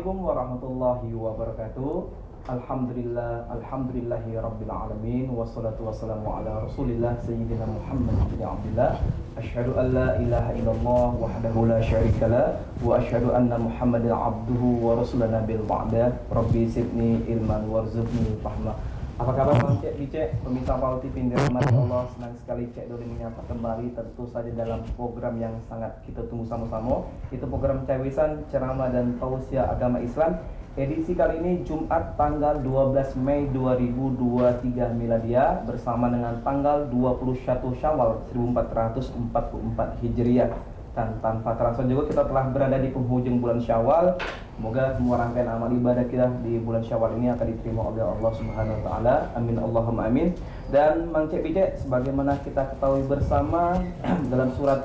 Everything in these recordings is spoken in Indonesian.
Assalamualaikum warahmatullahi wabarakatuh. Alhamdulillahi rabbil alamin. Wassalatu wassalamu ala rasulillah Sayyidina Muhammad bin Abdullah. Asyhadu an la ilaha illallah wahdahu la syarikalah. Wa asyhadu anna Muhammadan abduhu wa rasulana bil ba'da. Rabbi zidni ilman warzuqni fahma. Apa kabar Bang Cek Bicek, pemirsa Pau TV yang dirahmati Allah. Senang sekali Cek Doli menyapa kembali tentu saja dalam program yang sangat kita tunggu sama-sama. Itu program Cawisan, Ceramah dan Tausiah Agama Islam. Edisi kali ini Jumat tanggal 12 Mei 2023 Miladia bersama dengan tanggal 21 Syawal 1444 Hijriah. Dan tanpa terasa juga kita telah berada di penghujung bulan Syawal. Semoga semua rangkaian amal ibadah kita di bulan Syawal ini akan diterima oleh Allah Subhanahu wa taala. Amin Allahumma amin. Dan Mang Cek Bicek, sebagaimana kita ketahui bersama dalam surat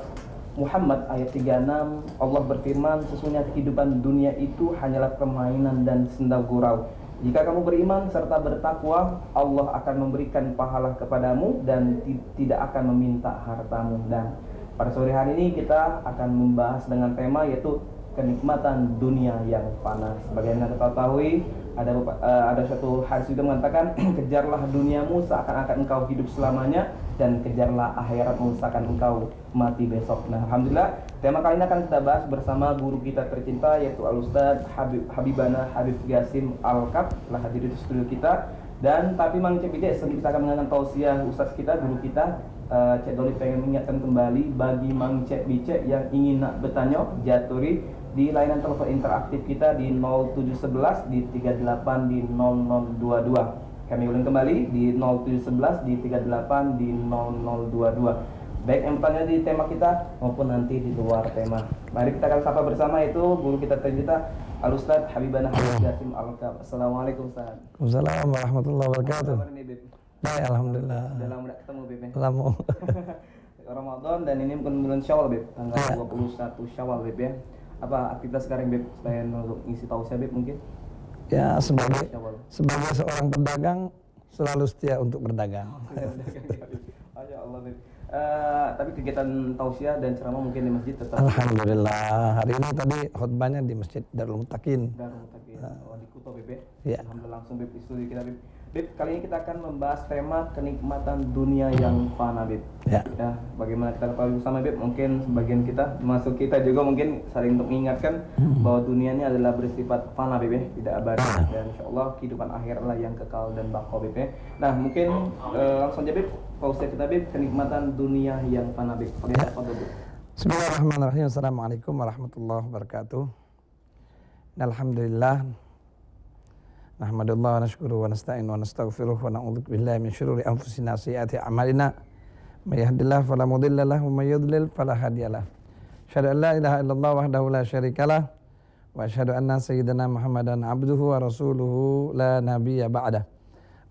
Muhammad ayat 36 Allah berfirman, sesungguhnya kehidupan dunia itu hanyalah permainan dan senda gurau. Jika kamu beriman serta bertakwa, Allah akan memberikan pahala kepadamu dan tidak akan meminta hartamu. Dan pada sore hari ini kita akan membahas dengan tema yaitu kenikmatan dunia yang fana. Sebagaimana kita ketahui, ada satu hadis juga mengatakan kejarlah duniamu seakan-akan engkau hidup selamanya dan kejarlah akhiratmu seakan engkau mati besok. Nah, alhamdulillah tema kali ini akan kita bahas bersama guru kita tercinta yaitu Al-Ustaz Habibana Habib Qasim Al-Kaf telah hadir di studio kita. Dan tapi Mang Cek Bicek sebelum kita akan mengenal tausiah ustaz kita, guru kita, Cek Doli pengen mengingatkan kembali bagi Mang Cek Bicek yang ingin nak bertanya, jaturi di layanan telepon interaktif kita di 0711 di 38 di 0022. Kami ulang kembali di 0711 di 38 di 0022. Baik yang bertanya di tema kita maupun nanti di luar tema. Mari kita akan sapa bersama itu guru kita tercinta Al-Ustaz Habibana Habib Qasim Al-Kaf. Assalamualaikum Ustaz. Waalaikumsalam warahmatullahi wabarakatuh. Baik, alhamdulillah. Udah lama tidak ketemu Beb. Lama. Ramadan dan ini bukan bulan Syawal Beb, tanggal 21 Syawal Beb ya. Apa aktivitas sekarang Beb selain untuk ngisi tausiah Beb mungkin? Ya, sebagai seorang pedagang selalu setia untuk berdagang. Masya Allah Beb. Tapi kegiatan tausiah dan ceramah mungkin di masjid tetap. Alhamdulillah. Hari ini tadi khutbahnya di Masjid Darul Mutakin. Darul Mutakin. Di Kuto Beb ya. Alhamdulillah langsung Beb studi kita Beb. Beb, kali ini kita akan membahas tema kenikmatan dunia yang fana Beb. Ya. Bagaimana kita ketahui bersama Beb, mungkin sebagian kita, termasuk kita juga mungkin saling untuk mengingatkan bahwa dunia ini adalah bersifat fana Beb ya, tidak abadi. Dan insyaallah kehidupan akhir lah yang kekal dan baqo Beb ya. Nah, mungkin langsung aja Beb, pausa kita Beb, kenikmatan dunia yang fana Beb. Bismillahirrahmanirrahim. Assalamualaikum warahmatullahi wabarakatuh. Alhamdulillah. Nahmadullah wa nashkuru wa nasta'in wa nastaghfiruh wa na'udzu billahi min syururi anfusina wa sayyiati a'malina. May yahdihillahu fala mudilla lahu wa may yudlil fala hadiyalah. Asyhadu an la ilaha illallah wahdahu la syarikalah wa asyhadu anna sayyidana Muhammadan abduhu wa rasuluhu la nabiyya ba'dah.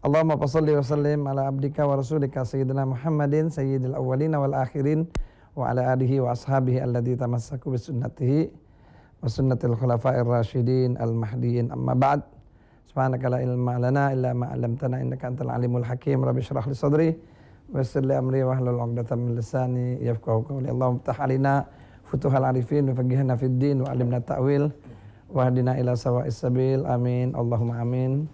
Allahumma shalli wa sallim ala abdika wa rasulika sayyidina Muhammadin sayyidil awwalin wal akhirin wa ala alihi wa ashabihi alladzi tamassaku bi sunnatihi wa sunnatil khulafa'ir rasyidin al mahdiyyin amma ba'd. Subhanaka la ilma lana illa ma 'allamtana innaka antal alimul hakim. Rabbi shrah li sadri wa yassir li amri wahlul 'uqdatam min lisani yafqahu qawli. Allahumma iftah 'alaina futuhal arifin wa faqihna fid din wa 'allimna ta'wil wa hadina ila sawa'is sabil. Amin. Allahumma amin.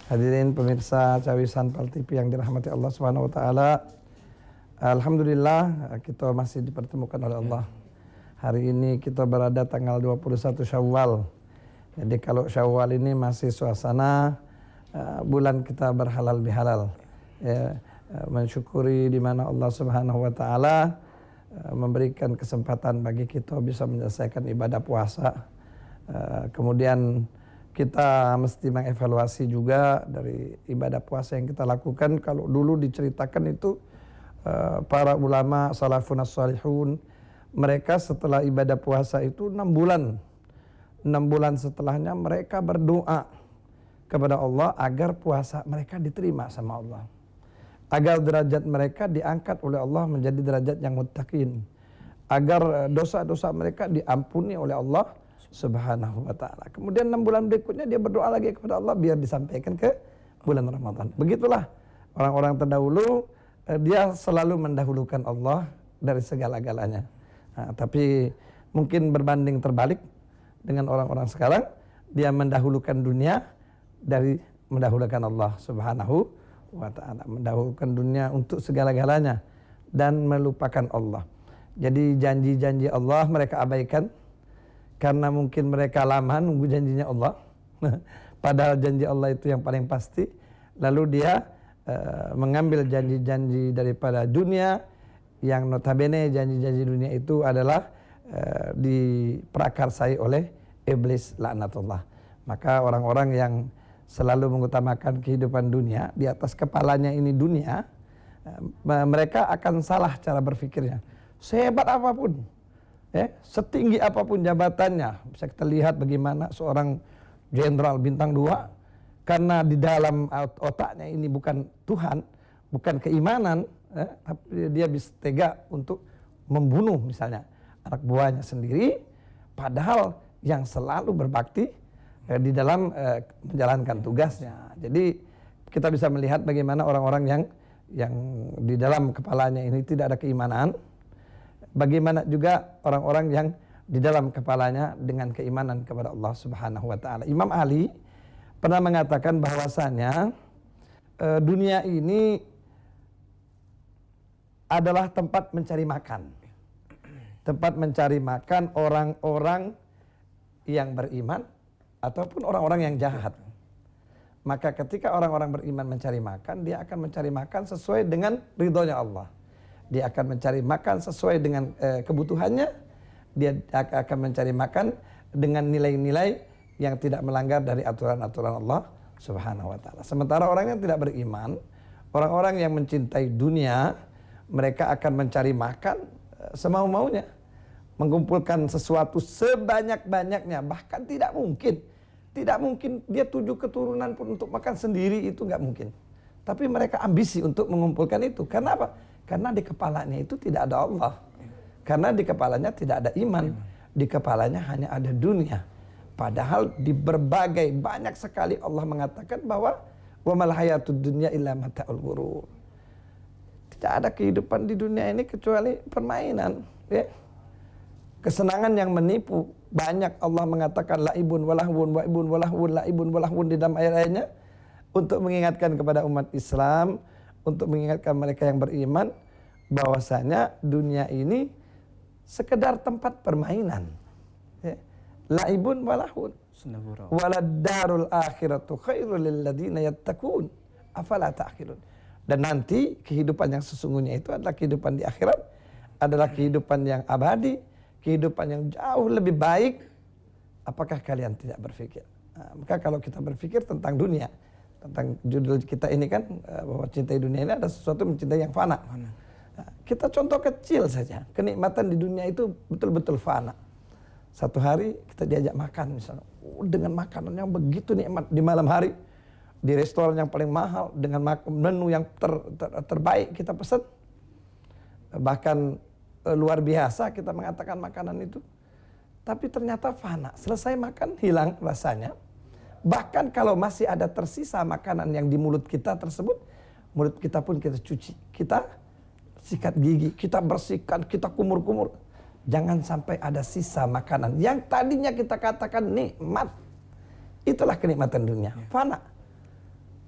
Hadirin pemirsa Cawisan Pal TV yang dirahmati Allah Subhanahu wa taala. Alhamdulillah kita masih dipertemukan oleh Allah. Hari ini kita berada tanggal 21 Syawal. Jadi kalau Syawal ini masih suasana bulan kita berhalal bihalal, ya, mensyukuri di mana Allah Subhanahu wa taala memberikan kesempatan bagi kita bisa menyelesaikan ibadah puasa. Kemudian kita mesti mengevaluasi juga dari ibadah puasa yang kita lakukan. Kalau dulu diceritakan itu para ulama salafun as-salihun, mereka setelah ibadah puasa itu 6 bulan. 6 bulan setelahnya mereka berdoa kepada Allah agar puasa mereka diterima sama Allah. Agar derajat mereka diangkat oleh Allah menjadi derajat yang muttaqin. Agar dosa-dosa mereka diampuni oleh Allah Subhanahu wa taala. Kemudian 6 bulan berikutnya dia berdoa lagi kepada Allah biar disampaikan ke bulan Ramadan. Begitulah orang-orang terdahulu, dia selalu mendahulukan Allah dari segala-galanya. Tapi mungkin berbanding terbalik dengan orang-orang sekarang, dia mendahulukan dunia dari mendahulukan Allah Subhanahu wa ta'ala, mendahulukan dunia untuk segala-galanya dan melupakan Allah. Jadi janji-janji Allah mereka abaikan karena mungkin mereka lama nunggu janjinya Allah. Padahal janji Allah itu yang paling pasti. Lalu dia mengambil janji-janji daripada dunia yang notabene janji-janji dunia itu adalah diprakarsai oleh iblis laknatullah. Maka orang-orang yang selalu mengutamakan kehidupan dunia, di atas kepalanya ini dunia, mereka akan salah cara berpikirnya. Sehebat apapun, setinggi apapun jabatannya, bisa kita lihat bagaimana seorang jenderal bintang 2, karena di dalam otaknya ini bukan Tuhan, bukan keimanan, tapi dia bisa tega untuk membunuh misalnya anak buahnya sendiri, padahal yang selalu berbakti di dalam menjalankan tugasnya. Jadi kita bisa melihat bagaimana orang-orang yang di dalam kepalanya ini tidak ada keimanan. Bagaimana juga orang-orang yang di dalam kepalanya dengan keimanan kepada Allah Subhanahu wa ta'ala. Imam Ali pernah mengatakan bahwasannya dunia ini adalah tempat mencari makan. Tempat mencari makan orang-orang yang beriman ataupun orang-orang yang jahat. Maka ketika orang-orang beriman mencari makan, dia akan mencari makan sesuai dengan ridhonya Allah. Dia akan mencari makan sesuai dengan kebutuhannya. Dia akan mencari makan dengan nilai-nilai yang tidak melanggar dari aturan-aturan Allah Subhanahu wa ta'ala. Sementara orang yang tidak beriman, orang-orang yang mencintai dunia, mereka akan mencari makan semau-maunya, mengumpulkan sesuatu sebanyak-banyaknya, bahkan tidak mungkin dia 7 keturunan pun untuk makan sendiri, itu nggak mungkin. Tapi mereka ambisi untuk mengumpulkan itu. Karena apa? Karena di kepalanya itu tidak ada Allah. Karena di kepalanya tidak ada iman. Di kepalanya hanya ada dunia. Padahal di berbagai banyak sekali Allah mengatakan bahwa wa mal hayatud dunya illa mata'ul ghurur. Tidak ada kehidupan di dunia ini kecuali permainan, ya. Kesenangan yang menipu. Banyak Allah mengatakan laibun walahwun waibun walahwun laibun walahwun di dalam ayat-ayatnya untuk mengingatkan kepada umat Islam, untuk mengingatkan mereka yang beriman bahwasanya dunia ini sekedar tempat permainan. Ya. Laibun walahun. Walad darul akhiratu khairul lil ladzina yattaqun. Afala ta'qilun. Dan nanti kehidupan yang sesungguhnya itu adalah kehidupan di akhirat, adalah kehidupan yang abadi, kehidupan yang jauh lebih baik. Apakah kalian tidak berpikir? Nah, maka kalau kita berpikir tentang dunia, tentang judul kita ini kan bahwa cintai dunia ini ada sesuatu mencintai yang fana. Nah, kita contoh kecil saja, kenikmatan di dunia itu betul-betul fana. Satu hari kita diajak makan misalnya, dengan makanan yang begitu nikmat di malam hari, di restoran yang paling mahal, dengan menu yang terbaik kita pesan, bahkan luar biasa kita mengatakan makanan itu, tapi ternyata fana. Selesai makan hilang rasanya. Bahkan kalau masih ada tersisa makanan yang di mulut kita tersebut, mulut kita pun kita cuci, kita sikat gigi, kita bersihkan, kita kumur-kumur. Jangan sampai ada sisa makanan yang tadinya kita katakan nikmat. Itulah kenikmatan dunia, fana.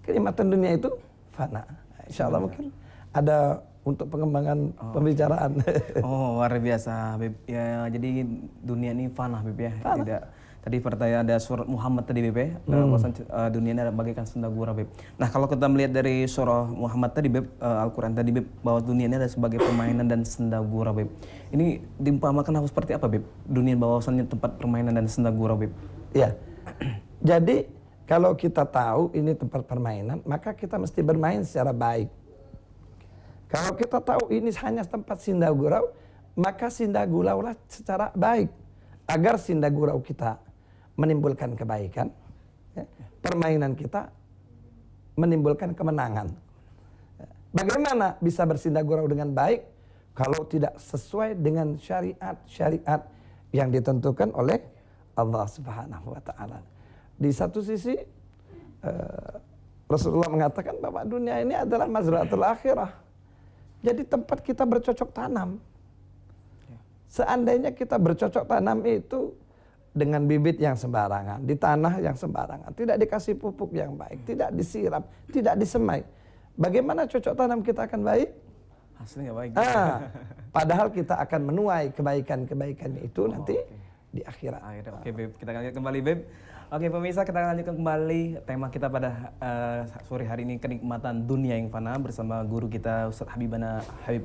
Kenikmatan dunia itu fana. Insya Allah mungkin ada untuk pengembangan pembicaraan. Oh, luar biasa, Beb. Ya, jadi dunia ini fana, Beb ya. Fana. Tidak. Tadi pertanyaan ada surat Muhammad tadi, Beb ya. Bahwasan dunia ini bagaikan sendagura, Beb. Nah, kalau kita melihat dari surah Muhammad tadi, Beb, Al-Qur'an tadi, Beb, bahwa dunia ini ada sebagai permainan dan sendagura, Beb. Ini diumpamakan harus seperti apa, Beb? Dunia bahwasannya tempat permainan dan sendagura, Beb. Ya. Jadi kalau kita tahu ini tempat permainan, maka kita mesti bermain secara baik. Kalau kita tahu ini hanya tempat sindagurau, maka sindaguraulah secara baik. Agar sindagurau kita menimbulkan kebaikan, ya, permainan kita menimbulkan kemenangan. Bagaimana bisa bersindagurau dengan baik kalau tidak sesuai dengan syariat-syariat yang ditentukan oleh Allah Subhanahu wa ta'ala. Di satu sisi Rasulullah mengatakan bahwa dunia ini adalah mazra'atul akhirah. Jadi tempat kita bercocok tanam. Seandainya kita bercocok tanam itu dengan bibit yang sembarangan, di tanah yang sembarangan, tidak dikasih pupuk yang baik, tidak disiram, tidak disemai, bagaimana cocok tanam kita akan baik? Hasilnya baik. Padahal kita akan menuai kebaikan-kebaikannya itu nanti di akhirat. Oke Beb, kita lanjut kembali Beb. Oke pemirsa, kita lanjutkan kembali tema kita pada sore hari ini, kenikmatan dunia yang fana, bersama guru kita Ustadz Habib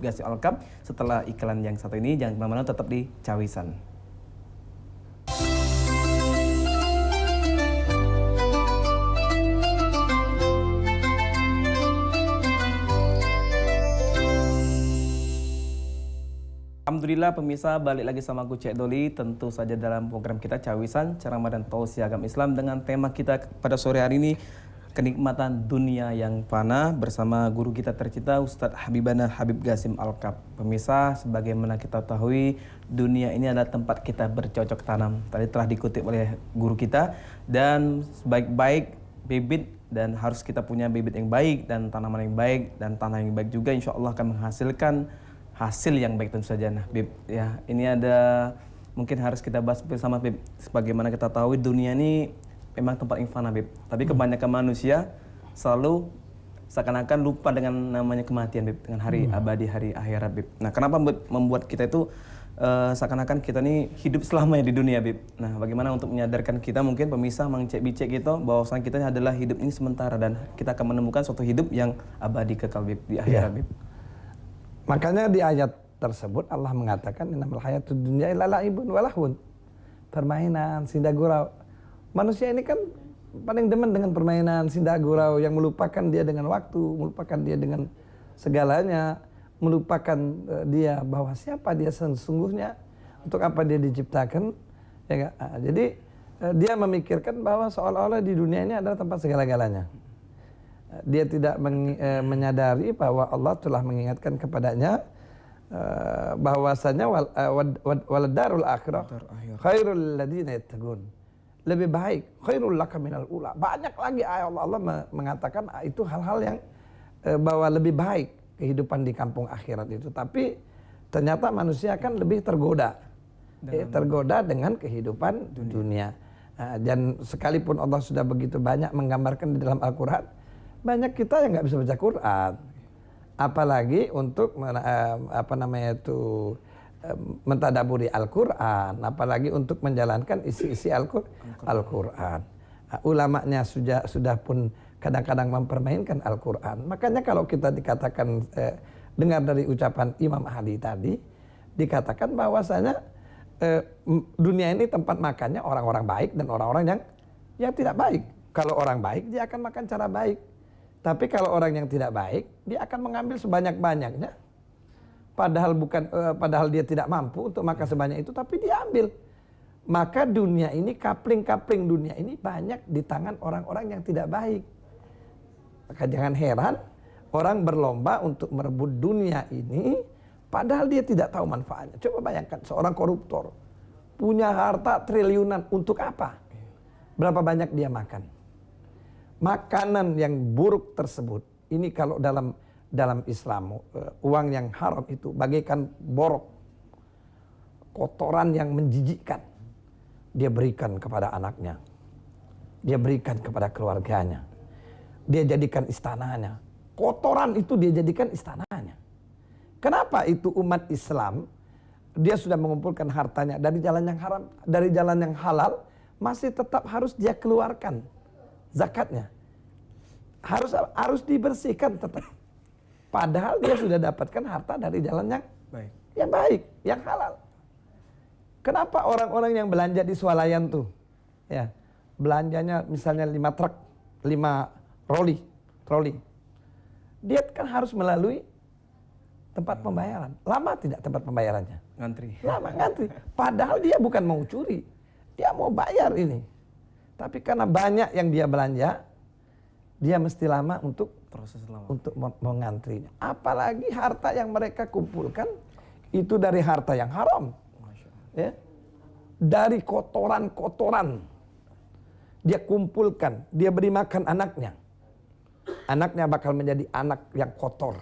Gasim Alkab. Setelah iklan yang satu ini, jangan kemana-mana, tetap di Cawisan. Alhamdulillah pemirsa, balik lagi sama aku Cek Doli, tentu saja dalam program kita Cawisan, Ceramah dan Tausiah Agama Islam, dengan tema kita pada sore hari ini, kenikmatan dunia yang fana, bersama guru kita tercinta Ustadz Habib Gasim Alkab. Pemirsa, sebagaimana kita ketahui, dunia ini adalah tempat kita bercocok tanam. Tadi telah dikutip oleh guru kita, dan sebaik-baik bibit, dan harus kita punya bibit yang baik dan tanaman yang baik dan tanah yang baik juga, insya Allah akan menghasilkan hasil yang baik tentu saja. Nah, Bib, ya ini ada mungkin harus kita bahas bersama Bib. Sebagaimana kita tahu dunia ini memang tempat yang fana, Bib. Tapi kebanyakan manusia selalu seakan-akan lupa dengan namanya kematian, Bib, dengan hari abadi, hari akhirat, Bib. Nah, kenapa membuat kita itu seakan-akan kita ini hidup selamanya di dunia, Bib. Nah, bagaimana untuk menyadarkan kita, mungkin pemisah mengcek-bicek gitu, bahwasanya kita adalah hidup ini sementara dan kita akan menemukan suatu hidup yang abadi kekal, Bib, di akhirat, Bib. Makanya di ayat tersebut Allah mengatakan innamal hayatud dunya illa la'ibun wa lahun. Permainan, sindah gurau. Manusia ini kan paling demen dengan permainan, sindah gurau, yang melupakan dia dengan waktu, melupakan dia dengan segalanya, melupakan dia bahwa siapa dia sesungguhnya, untuk apa dia diciptakan. Ya, jadi dia memikirkan bahwa seolah-olah di dunia ini adalah tempat segala-galanya. Dia tidak menyadari bahwa Allah telah mengingatkan kepadanya bahwasanya waladarul akhirah khairul ladzina yattaqun. Lebih baik, khairul laka minal ula. Banyak lagi ayat Allah mengatakan itu hal-hal yang bahwa lebih baik kehidupan di kampung akhirat itu. Tapi ternyata manusia kan lebih tergoda dengan kehidupan dunia. Dan sekalipun Allah sudah begitu banyak menggambarkan di dalam Al-Quran, banyak kita yang nggak bisa baca Quran, apalagi untuk mentadaburi Al-Quran, apalagi untuk menjalankan isi-isi Al-Quran. Ulamanya sudah pun kadang-kadang mempermainkan Al-Quran. Makanya kalau kita dikatakan dengar dari ucapan Imam Ali tadi, dikatakan bahwasanya dunia ini tempat makannya orang-orang baik dan orang-orang yang tidak baik. Kalau orang baik dia akan makan cara baik. Tapi kalau orang yang tidak baik, dia akan mengambil sebanyak-banyaknya. Padahal dia tidak mampu untuk makan sebanyak itu, tapi dia ambil. Maka dunia ini, kapling-kapling dunia ini banyak di tangan orang-orang yang tidak baik. Maka jangan heran orang berlomba untuk merebut dunia ini, padahal dia tidak tahu manfaatnya. Coba bayangkan seorang koruptor punya harta triliunan, untuk apa? Berapa banyak dia makan? Makanan yang buruk tersebut, ini kalau dalam Islam, uang yang haram itu bagaikan borok, kotoran yang menjijikkan. Dia berikan kepada anaknya, dia berikan kepada keluarganya, dia jadikan istananya. Kotoran itu dia jadikan istananya. Kenapa itu umat Islam, dia sudah mengumpulkan hartanya dari jalan yang haram, dari jalan yang halal, masih tetap harus dia keluarkan zakatnya. Harus dibersihkan tetap. Padahal dia sudah dapatkan harta dari jalan yang baik, yang halal. Kenapa orang-orang yang belanja di swalayan tuh, ya, belanjanya misalnya 5 truk, 5 troli. Dia kan harus melalui tempat pembayaran. Lama tidak tempat pembayarannya? Ngantri. Lama ngantri. Padahal dia bukan mau curi, dia mau bayar ini. Tapi karena banyak yang dia belanja, dia mesti lama untuk mengantrinya. Apalagi harta yang mereka kumpulkan itu dari harta yang haram. Ya. Dari kotoran-kotoran dia kumpulkan, dia beri makan anaknya. Anaknya bakal menjadi anak yang kotor.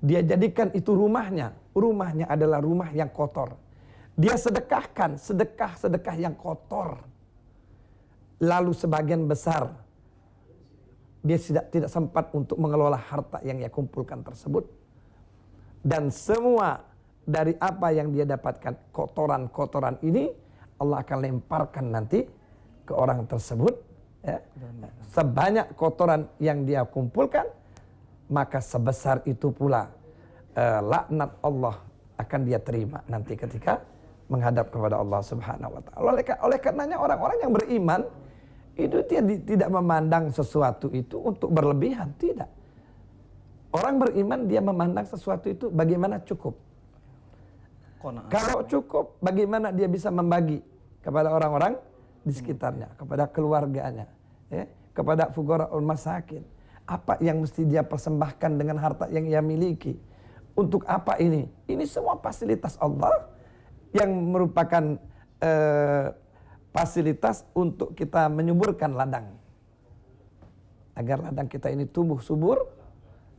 Dia jadikan itu rumahnya adalah rumah yang kotor. Dia sedekahkan sedekah yang kotor. Lalu sebagian besar dia tidak sempat untuk mengelola harta yang ia kumpulkan tersebut. Dan semua dari apa yang dia dapatkan, kotoran-kotoran ini Allah akan lemparkan nanti ke orang tersebut. Ya. Sebanyak kotoran yang dia kumpulkan, maka sebesar itu pula laknat Allah akan dia terima nanti ketika menghadap kepada Allah Subhanahu wa taala. Oleh karenanya orang-orang yang beriman itu tidak memandang sesuatu itu untuk berlebihan, tidak. Orang beriman dia memandang sesuatu itu bagaimana cukup. Kalau cukup, bagaimana dia bisa membagi kepada orang-orang di sekitarnya, kepada keluarganya, ya, kepada fuqaraul masakin. Apa yang mesti dia persembahkan dengan harta yang ia miliki? Untuk apa ini? Ini semua fasilitas Allah yang merupakan fasilitas untuk kita menyuburkan ladang. Agar ladang kita ini tumbuh subur,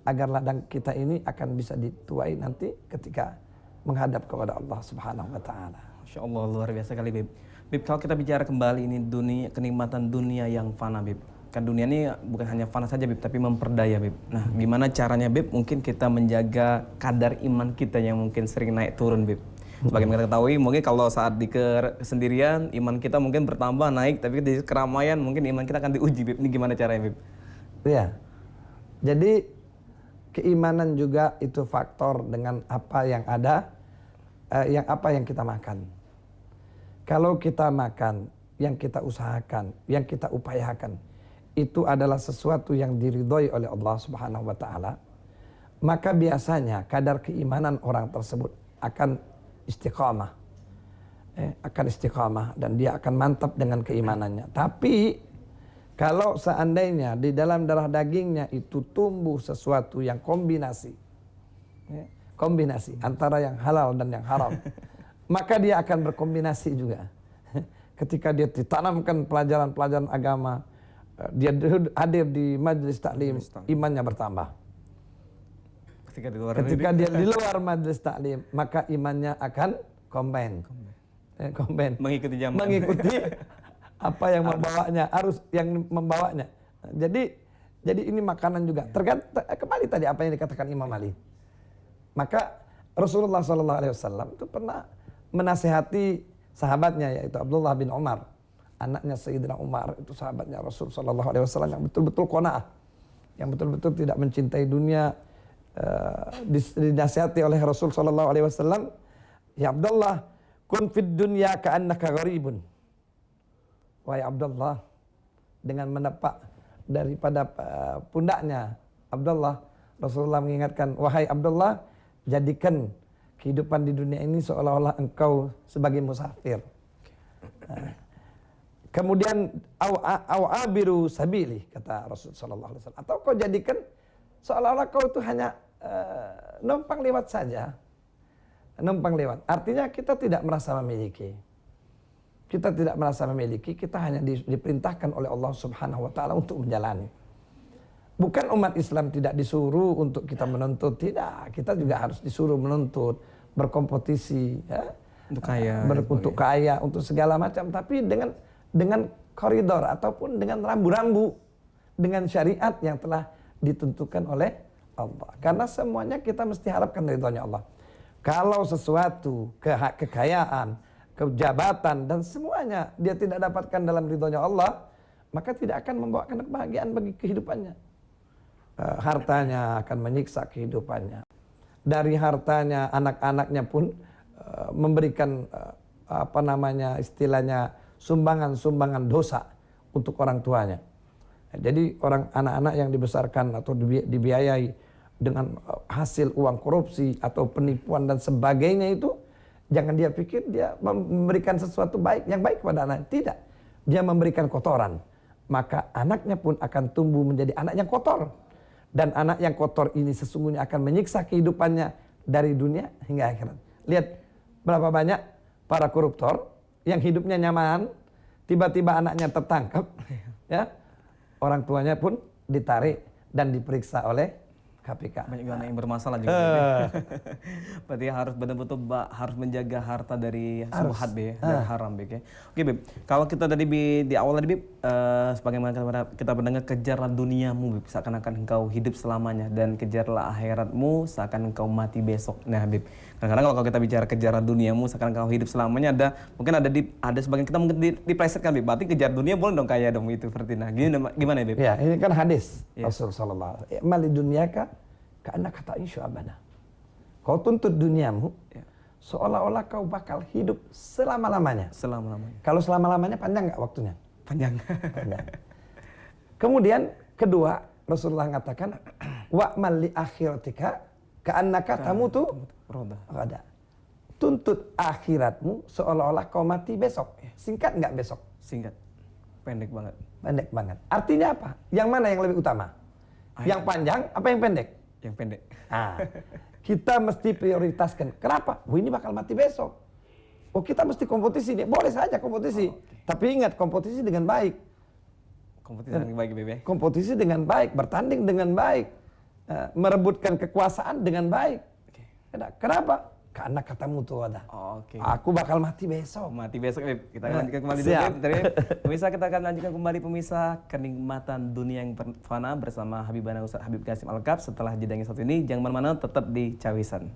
agar ladang kita ini akan bisa dituai nanti ketika menghadap kepada Allah Subhanahu wa taala. Masya Allah, luar biasa kali, Bib. Bib, kalau kita bicara kembali ini dunia, kenikmatan dunia yang fana, Bib. Kan dunia ini bukan hanya fana saja, Bib, tapi memperdaya, Bib. Nah, gimana caranya, Bib? Mungkin kita menjaga kadar iman kita yang mungkin sering naik turun, Bib. Sebagaimana kita ketahui, mungkin kalau saat di kesendirian, iman kita mungkin bertambah, naik, tapi di keramaian mungkin iman kita akan diuji, Bib. Ini gimana caranya, Bib? Iya. Jadi keimanan juga itu faktor dengan apa yang ada, apa yang kita makan. Kalau kita makan, yang kita usahakan, yang kita upayakan, itu adalah sesuatu yang diridhoi oleh Allah Subhanahu wa taala, maka biasanya kadar keimanan orang tersebut akan istiqamah. Akan istiqamah dan dia akan mantap dengan keimanannya. Tapi kalau seandainya di dalam darah dagingnya itu tumbuh sesuatu yang kombinasi, kombinasi antara yang halal dan yang haram, maka dia akan berkombinasi juga. Ketika dia ditanamkan pelajaran-pelajaran agama, dia hadir di majelis taklim, imannya bertambah. Ketika dia di luar majelis taklim, maka imannya akan combine. Mengikuti zaman. Mengikuti apa yang membawanya, arus yang membawanya. Jadi ini makanan juga. Kembali tadi apa yang dikatakan Imam Ali. Maka Rasulullah SAW itu pernah menasihati sahabatnya, yaitu Abdullah bin Umar, anaknya Sayyidina Umar, itu sahabatnya Rasul SAW yang betul-betul qanaah, yang betul-betul tidak mencintai dunia. Dinasihati oleh Rasul SAW, ya Abdullah, kun fid dunya ka'annaka gharibun. Wahai Abdullah, dengan menepak daripada pundaknya Abdullah, Rasulullah mengingatkan, wahai Abdullah, jadikan kehidupan di dunia ini seolah-olah engkau sebagai musafir. Kemudian awabiru sabili, kata Rasul sallallahu alaihi wasallam, atau kau jadikan seolah-olah kau itu hanya numpang lewat saja. Numpang lewat. Artinya kita tidak merasa memiliki. Kita tidak merasa memiliki, kita hanya diperintahkan oleh Allah Subhanahu wa taala untuk menjalani. Bukan umat Islam tidak disuruh untuk kita menuntut, tidak. Kita juga harus disuruh menuntut, berkompetisi, ya. Untuk kaya, untuk segala macam, tapi dengan koridor ataupun dengan rambu-rambu, dengan syariat yang telah ditentukan oleh Allah. Karena semuanya kita mesti harapkan ridhonya Allah. Kalau sesuatu kekayaan, kejabatan dan semuanya dia tidak dapatkan dalam ridhonya Allah, maka tidak akan membawakan kebahagiaan bagi kehidupannya. Hartanya akan menyiksa kehidupannya. Dari hartanya anak-anaknya pun memberikan istilahnya sumbangan dosa untuk orang tuanya. Jadi orang anak-anak yang dibesarkan atau dibiayai dengan hasil uang korupsi atau penipuan dan sebagainya itu, jangan dia pikir dia memberikan sesuatu yang baik kepada anak. Tidak. Dia memberikan kotoran. Maka anaknya pun akan tumbuh menjadi anak yang kotor. Dan anak yang kotor ini sesungguhnya akan menyiksa kehidupannya dari dunia hingga akhirat. Lihat berapa banyak para koruptor yang hidupnya nyaman, tiba-tiba anaknya tertangkap, ya, orang tuanya pun ditarik dan diperiksa oleh KPK. Banyak juga yang bermasalah juga. Berarti harus betul-betul harus menjaga harta dari subhat Beb, dari haram Beb ya. Oke Beb, kalau kita tadi di awal tadi Beb, sebagaimana kita mendengar kejarlah duniamu Beb, seakan-akan engkau hidup selamanya, dan kejarlah akhiratmu seakan engkau mati besok. Nah Beb, kadang-kadang kalau kita bicara kejarlah duniamu seakan engkau hidup selamanya, mungkin ada sebagian kita mungkin diplesetkan Beb. Berarti kejar dunia boleh dong kaya dong itu seperti nah. Gimana Beb? Ya, ini kan hadis Rasul sallallahu alaihi wasallam. Mali dunyaka ka'anna kata'in syu'abana. Kau tuntut duniamu seolah-olah kau bakal hidup selama-lamanya. Selama-lamanya. Kalau selama-lamanya panjang nggak waktunya? Panjang. Panjang. Kemudian kedua, Rasulullah mengatakan wa'mal li akhiratika ka'annaka tamutu roda. Tuntut akhiratmu seolah-olah kau mati besok. Singkat nggak besok? Singkat. Pendek banget. Pendek banget. Artinya apa? Yang mana yang lebih utama? Yang panjang apa yang pendek? Yang pendek. Nah, kita mesti prioritaskan. Kenapa? Oh, ini bakal mati besok. Oh, kita mesti kompetisi nih. Boleh saja kompetisi. Tapi ingat, kompetisi dengan baik. Kompetisi dengan baik, Beb. Kompetisi dengan baik, bertanding dengan baik. Merebutkan kekuasaan dengan baik. Kenapa? Karena katamu tuh ada. Aku bakal mati besok. Mati besok, Beb. Kita akan lanjutkan kembali dulu, Beb. Pemirsa, kita akan lanjutkan kembali pemirsa kenikmatan dunia yang fana bersama Habibana Ustaz Habib Qasim Al-Kaf setelah jeda yang satu ini. Jangan mana-mana, tetap di Cawisan.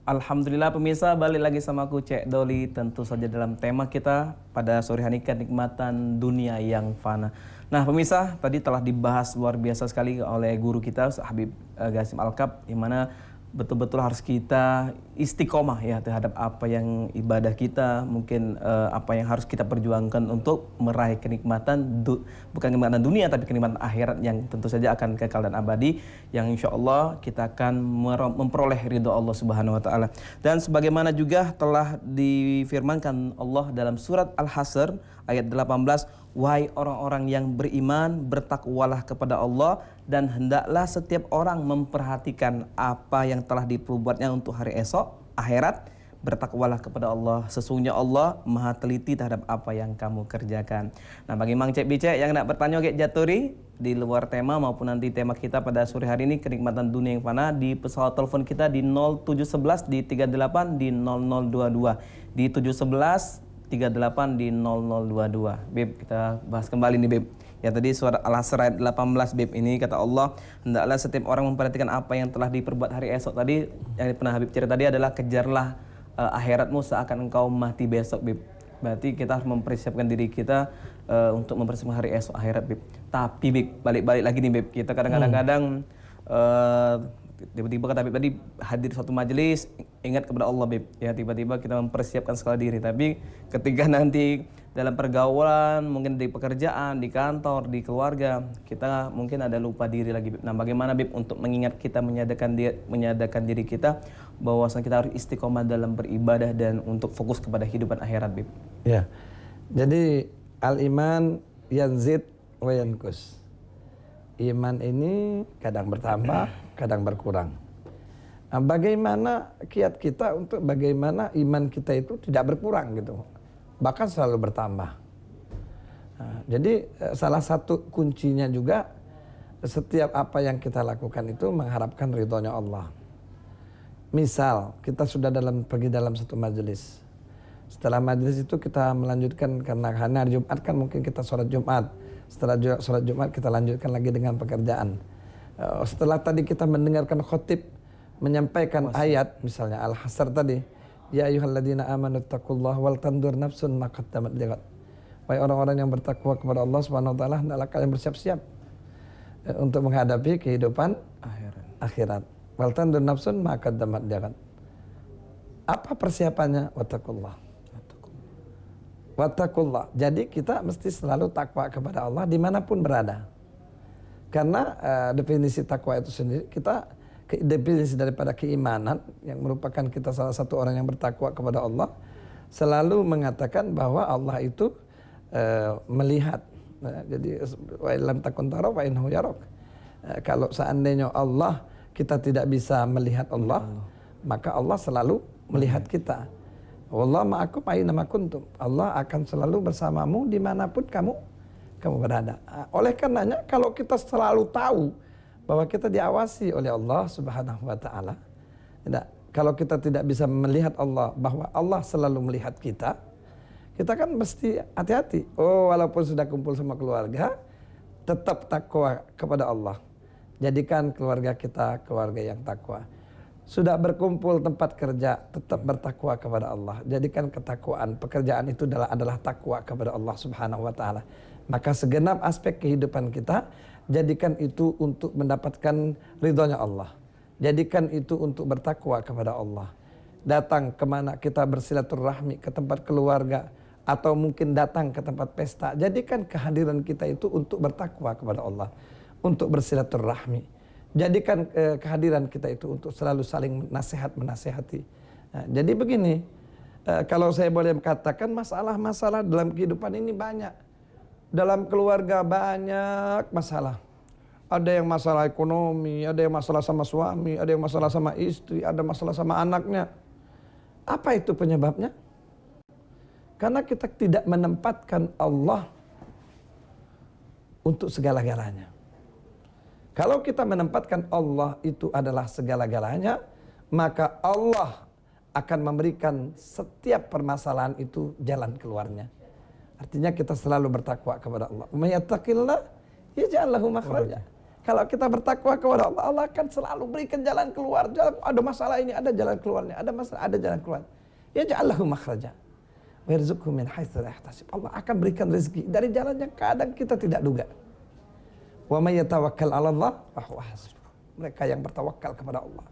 Alhamdulillah pemirsa, balik lagi sama aku Cek Doli, tentu saja dalam tema kita pada sore hari ini, kenikmatan dunia yang fana. Nah pemirsa, tadi telah dibahas luar biasa sekali oleh guru kita Habib Qasim Al-Kaf, di mana betul-betul harus kita istiqomah ya terhadap apa yang ibadah kita, mungkin apa yang harus kita perjuangkan untuk meraih kenikmatan bukan kenikmatan dunia tapi kenikmatan akhirat yang tentu saja akan kekal dan abadi, yang insya Allah kita akan memperoleh ridho Allah Subhanahu Wa Taala. Dan sebagaimana juga telah difirmankan Allah dalam surat Al-Hasr ayat 18, wahai orang-orang yang beriman, bertakwalah kepada Allah dan hendaklah setiap orang memperhatikan apa yang telah diperbuatnya untuk hari esok, akhirat. Bertakwalah kepada Allah, sesungguhnya Allah maha teliti terhadap apa yang kamu kerjakan. Nah bagi Mang Cek Bicek yang nak bertanya ke Jaturi di luar tema maupun nanti tema kita pada sore hari ini, kenikmatan dunia yang fana, di pesawat telepon kita di 0711 di 38 di 0022 di 711 38 di 0022. Beb, kita bahas kembali nih Beb. Ya tadi surat Al-Hasr ayat 18 Beb, ini kata Allah, hendaklah setiap orang memperhatikan apa yang telah diperbuat hari esok. Tadi yang pernah Habib cerita tadi adalah kejarlah akhiratmu seakan engkau mati besok Beb. Berarti kita harus mempersiapkan diri kita untuk mempersiapkan hari esok akhirat Beb. Tapi Beb, balik-balik lagi nih Beb, kita kadang-kadang tiba-tiba kata Habib tadi hadir suatu majelis, ingat kepada Allah Beb. Ya tiba-tiba kita mempersiapkan segala diri, tapi ketika nanti dalam pergaulan, mungkin di pekerjaan, di kantor, di keluarga, kita mungkin ada lupa diri lagi Beb. Nah bagaimana Beb untuk mengingat kita, menyadarkan diri kita bahwasanya kita harus istiqomah dalam beribadah dan untuk fokus kepada kehidupan akhirat Beb. Ya, jadi al-iman yanzid wa yankus. Iman ini kadang bertambah, kadang berkurang. Nah, bagaimana kiat kita untuk bagaimana iman kita itu tidak berkurang gitu, bahkan selalu bertambah. Nah, jadi salah satu kuncinya juga setiap apa yang kita lakukan itu mengharapkan ridhonya Allah. Misal kita sudah pergi dalam satu majelis. Setelah majelis itu kita melanjutkan, karena hari Jumat kan mungkin kita sholat Jumat. Setelah sholat Jumat kita lanjutkan lagi dengan pekerjaan. Setelah tadi kita mendengarkan khotib menyampaikan ayat, misalnya Al-Hasr tadi, ya ayyuhalladzina amanu taqullaha wal tandur nafsun ma qaddamat lighad. Wahai orang-orang yang bertakwa kepada Allah Subhanahu wa taala, hendaklah kalian bersiap-siap untuk menghadapi kehidupan akhirat. Wal tandur nafsun ma qaddamat lighad. Apa persiapannya? Wattaqullah. Wattaqullah. Jadi kita mesti selalu takwa kepada Allah dimanapun berada. Karena definisi takwa itu sendiri, definisi daripada keimanan yang merupakan kita salah satu orang yang bertakwa kepada Allah, selalu mengatakan bahwa Allah itu melihat. Jadi wa illam takun tara wa innahu yarak. Kalau seandainya Allah kita tidak bisa melihat Allah, maka Allah selalu melihat kita. Wallahu ma'akum aina ma kuntum. Allah akan selalu bersamamu dimanapun kamu berada. Oleh karenanya kalau kita selalu tahu bahwa kita diawasi oleh Allah Subhanahu wa taala, kalau kita tidak bisa melihat Allah, bahwa Allah selalu melihat kita, kita kan mesti hati-hati. Oh, walaupun sudah kumpul sama keluarga, tetap takwa kepada Allah. Jadikan keluarga kita keluarga yang takwa. Sudah berkumpul tempat kerja, tetap bertakwa kepada Allah. Jadikan ketakwaan pekerjaan itu adalah takwa kepada Allah Subhanahu wa taala. Maka segenap aspek kehidupan kita, jadikan itu untuk mendapatkan ridhonya Allah. Jadikan itu untuk bertakwa kepada Allah. Datang kemana kita bersilaturahmi, ke tempat keluarga, atau mungkin datang ke tempat pesta, jadikan kehadiran kita itu untuk bertakwa kepada Allah, untuk bersilaturahmi. Jadikan kehadiran kita itu untuk selalu saling menasehati. Nah, jadi begini, kalau saya boleh katakan, masalah-masalah dalam kehidupan ini banyak. Dalam keluarga banyak masalah. Ada yang masalah ekonomi, ada yang masalah sama suami, ada yang masalah sama istri, ada masalah sama anaknya. Apa itu penyebabnya? Karena kita tidak menempatkan Allah untuk segala-galanya. Kalau kita menempatkan Allah itu adalah segala-galanya, maka Allah akan memberikan setiap permasalahan itu jalan keluarnya. Artinya kita selalu bertakwa kepada Allah. May yattaqillah yaj'al lahu makhraja. Kalau kita bertakwa kepada Allah, Allah akan selalu berikan jalan keluar. Ada masalah ini, ada jalan keluarnya. Ada masalah, ada jalan keluar. Yaj'al lahu makhraja. Warzuqhu min haitsu la yahtasib. Allah akan berikan rezeki dari jalan yang kadang kita tidak duga. Wa may yatawakkal 'ala Allah fa huwa hasbuh. Mereka yang bertawakal kepada Allah,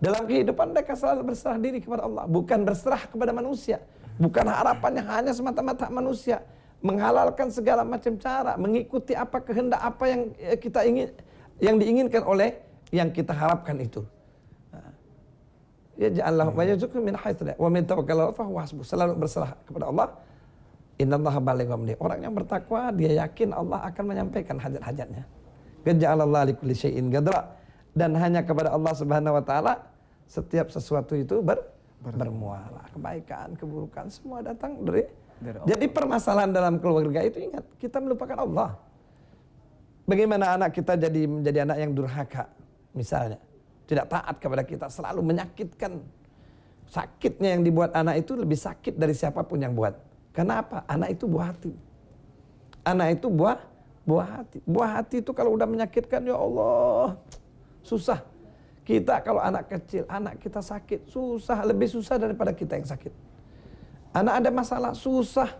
dalam kehidupan mereka selalu berserah diri kepada Allah, bukan berserah kepada manusia. Bukan harapannya hanya semata-mata manusia, menghalalkan segala macam cara, mengikuti apa kehendak apa yang kita ingin, yang diinginkan oleh yang kita harapkan itu. Ya ja'allahu wa yarzuqhu min haitsu la wa min tawakkal fa huwa hasbuh. Selalu berserah kepada Allah. Innallaha balighu amri. Orang yang bertakwa dia yakin Allah akan menyampaikan hajat-hajatnya. Ja'alallahu likulli syai'in qadra. Dan hanya kepada Allah Subhanahu wa taala setiap sesuatu itu bermuara. Kebaikan, keburukan semua datang dari Allah. Jadi permasalahan dalam keluarga itu, ingat, kita melupakan Allah. Bagaimana anak kita menjadi anak yang durhaka misalnya, tidak taat kepada kita, selalu menyakitkan. Sakitnya yang dibuat anak itu lebih sakit dari siapapun yang buat. Kenapa? Anak itu buah hati. Anak itu buah hati. Buah hati itu kalau udah menyakitkan, ya Allah, susah. Kita kalau anak kecil, anak kita sakit, susah, lebih susah daripada kita yang sakit. Anak ada masalah, susah.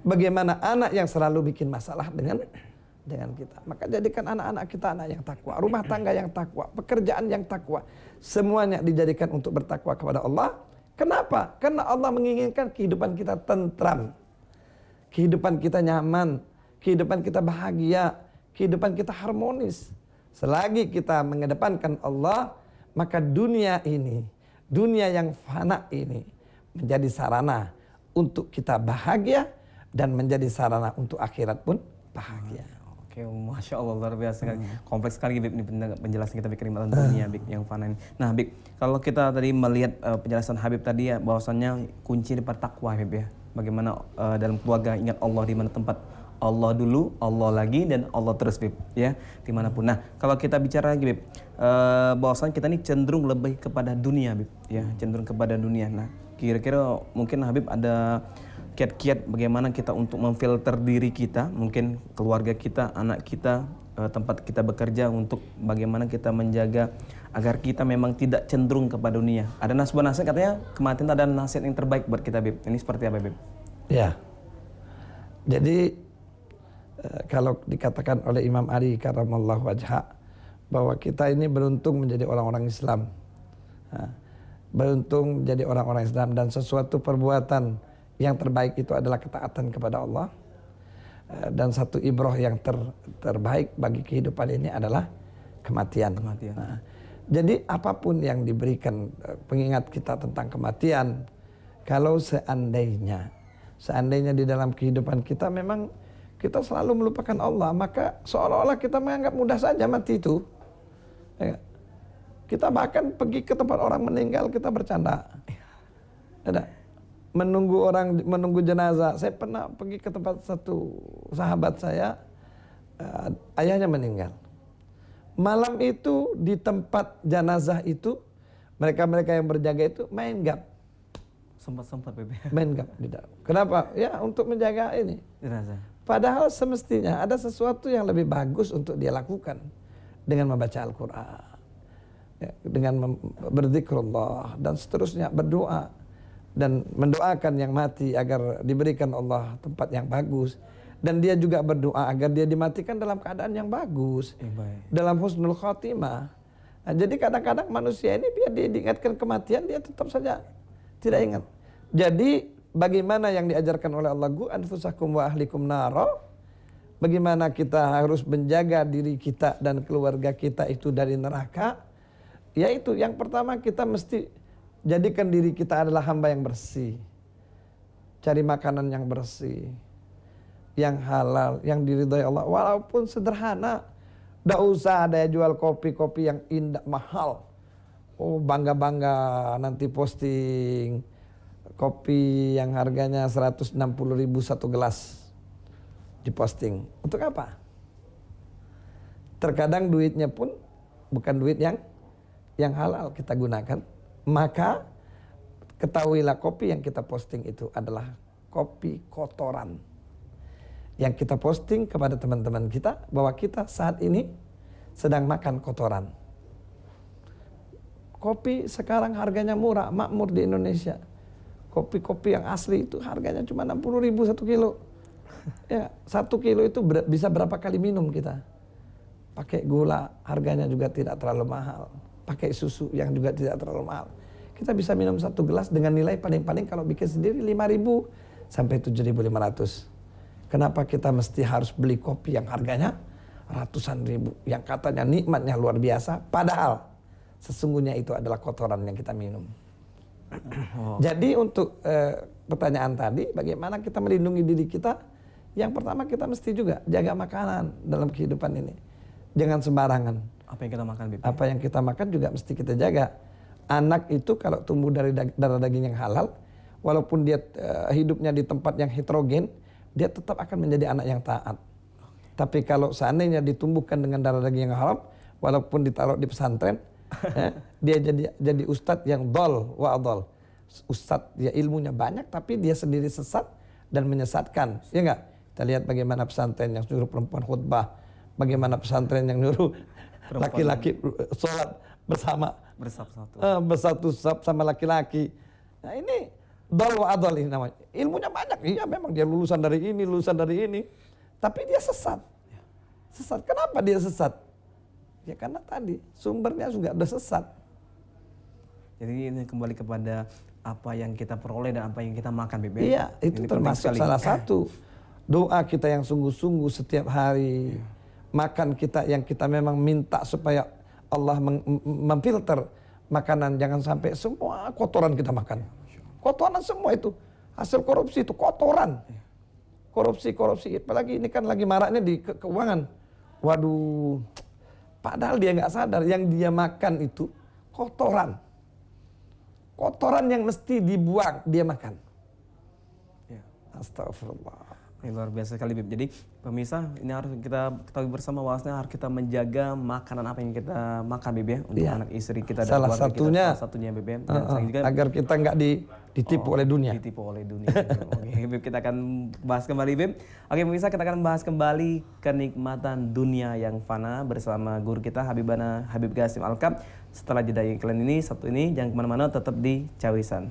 Bagaimana anak yang selalu bikin masalah dengan kita. Maka jadikan anak-anak kita anak yang takwa, rumah tangga yang takwa, pekerjaan yang takwa. Semuanya dijadikan untuk bertakwa kepada Allah. Kenapa? Karena Allah menginginkan kehidupan kita tentram, kehidupan kita nyaman, kehidupan kita bahagia, kehidupan kita harmonis. Selagi kita mengedepankan Allah, maka dunia ini, dunia yang fana ini menjadi sarana untuk kita bahagia dan menjadi sarana untuk akhirat pun bahagia. Oke, Masya Allah, luar biasa sekali. Kompleks sekali Bib ini penjelasan kita kenikmatan dunia Bib yang fana ini. Nah Bib, kalau kita tadi melihat penjelasan Habib tadi ya, bahwasannya kunci di takwa Bib ya. Bagaimana dalam keluarga ingat Allah di mana tempat, Allah dulu, Allah lagi, dan Allah terus Bib ya, dimanapun. Nah kalau kita bicara lagi Bib, bahwasannya kita ini cenderung lebih kepada dunia Bib ya, cenderung kepada dunia. Nah kira-kira mungkin Habib ada kiat-kiat bagaimana kita untuk memfilter diri kita, mungkin keluarga kita, anak kita, tempat kita bekerja, untuk bagaimana kita menjaga agar kita memang tidak cenderung kepada dunia. Ada sebuah nasihat katanya kematian ada nasihat yang terbaik buat kita Bib. Ini seperti apa Bib? Ya, jadi kalau dikatakan oleh Imam Ali karamallahu wajha bahwa kita ini beruntung menjadi orang-orang Islam, beruntung menjadi orang-orang Islam, dan sesuatu perbuatan yang terbaik itu adalah ketaatan kepada Allah. Dan satu ibrah yang terbaik bagi kehidupan ini adalah kematian. Nah, jadi apapun yang diberikan pengingat kita tentang kematian, kalau seandainya di dalam kehidupan kita memang kita selalu melupakan Allah, maka seolah-olah kita menganggap mudah saja mati itu. Kita bahkan pergi ke tempat orang meninggal kita bercanda. Ada menunggu jenazah. Saya pernah pergi ke tempat satu sahabat saya, ayahnya meninggal. Malam itu di tempat jenazah itu mereka yang berjaga itu main gap. Sempat Beb. Main gap di dalam. Kenapa? Ya untuk menjaga ini jenazah. Padahal semestinya ada sesuatu yang lebih bagus untuk dia lakukan dengan membaca Al-Quran, ya, dengan berzikrullah dan seterusnya, berdoa dan mendoakan yang mati agar diberikan Allah tempat yang bagus, dan dia juga berdoa agar dia dimatikan dalam keadaan yang bagus, dalam husnul khatimah. Nah, jadi kadang-kadang manusia ini biar dia diingatkan kematian dia tetap saja tidak ingat. Jadi bagaimana yang diajarkan oleh Allah, gu anfusakum wa ahlikum naro, bagaimana kita harus menjaga diri kita dan keluarga kita itu dari neraka, yaitu yang pertama kita mesti jadikan diri kita adalah hamba yang bersih. Cari makanan yang bersih, yang halal, yang diridhai Allah, walaupun sederhana. Tidak usah ada jual kopi-kopi yang indah, mahal. Oh bangga-bangga nanti posting kopi yang harganya 160.000 satu gelas diposting. Untuk apa? Terkadang duitnya pun bukan duit yang halal kita gunakan. Maka ketahuilah kopi yang kita posting itu adalah kopi kotoran. Yang kita posting kepada teman-teman kita bahwa kita saat ini sedang makan kotoran. Kopi sekarang harganya murah, makmur di Indonesia. Kopi-kopi yang asli itu harganya cuma 60.000 1 kilo. Ya, 1 kilo itu bisa berapa kali minum kita. Pakai gula, harganya juga tidak terlalu mahal. Pakai susu yang juga tidak terlalu mahal. Kita bisa minum 1 gelas dengan nilai paling-paling kalau bikin sendiri 5.000 sampai 7.500. Kenapa kita mesti harus beli kopi yang harganya ratusan ribu, yang katanya nikmatnya luar biasa, padahal sesungguhnya itu adalah kotoran yang kita minum. Jadi untuk pertanyaan tadi, bagaimana kita melindungi diri kita? Yang pertama kita mesti juga jaga makanan dalam kehidupan ini. Jangan sembarangan. Apa yang kita makan, Bib? Apa yang kita makan juga mesti kita jaga. Anak itu kalau tumbuh dari darah daging yang halal, walaupun dia hidupnya di tempat yang heterogen, dia tetap akan menjadi anak yang taat. Tapi kalau seandainya ditumbuhkan dengan darah daging yang haram, walaupun ditaruh di pesantren, dia jadi ustadz yang dol wa adol. Ustadz dia ilmunya banyak tapi dia sendiri sesat dan menyesatkan. Ya enggak? Kita lihat bagaimana pesantren yang nyuruh perempuan khutbah, bagaimana pesantren yang nyuruh laki-laki sholat bersatu sama laki-laki. Nah ini dol wa adol ini namanya. Ilmunya banyak, iya memang dia lulusan dari ini. Tapi dia sesat. Sesat. Kenapa dia sesat? Ya karena tadi sumbernya juga udah sesat. Jadi ini kembali kepada apa yang kita peroleh dan apa yang kita makan, Bib. Iya, itu termasuk salah satu doa kita yang sungguh-sungguh setiap hari. Makan kita yang kita memang minta supaya Allah memfilter makanan, jangan sampai semua kotoran kita makan. Kotoran semua itu hasil korupsi, itu kotoran. Korupsi, apalagi ini kan lagi maraknya di keuangan. Waduh, padahal dia nggak sadar yang dia makan itu kotoran. Kotoran yang mesti dibuang, dia makan. Ya. Astagfirullah. Ini luar biasa sekali, Bib. Jadi pemirsa, ini harus kita ketahui bersama bahwasanya harus kita menjaga makanan apa yang kita makan, Bib, ya, untuk anak istri kita dan keluarga kita. Salah satunya, Bib, ya. Dan juga agar kita nggak ditipu oleh dunia. Ditipu oleh dunia. Oke, Bib, kita akan bahas kembali, Bib. Oke, pemirsa, kita akan bahas kembali kenikmatan dunia yang fana bersama guru kita Habib Qasim Al-Kab. Setelah jeda iklan ini, jangan kemana-mana, tetap di Cawisan.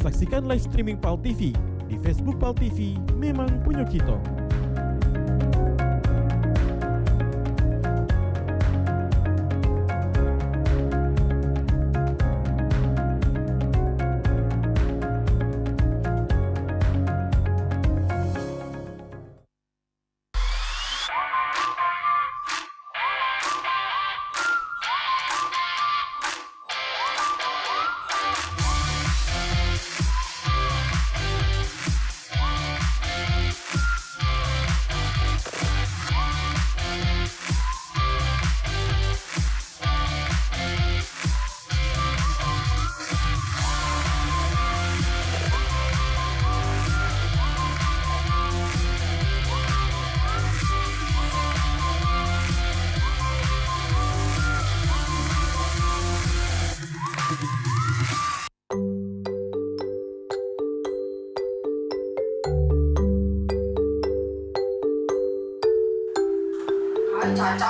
Saksikan live streaming PAL TV di Facebook PAL TV, memang punya kita. Caca,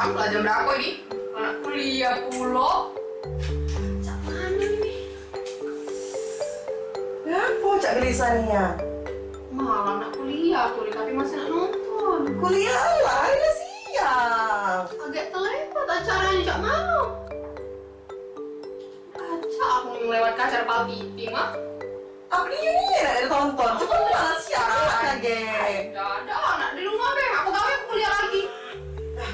belajar berapa ini? Anak kuliah pula. Caca mana ini? Ya, kok Cak gelisahnya? Malah anak kuliah tuh, tapi masih nak nonton. Kuliah lah, udah siang. Agak terlewat acaranya, Cak mana? Caca, aku lewat kaca Pal TV mah. Apa dia ni nak ditonton? Cuma malah siang lagi. Ada anak di rumah be, aku gawe aku kuliah lagi.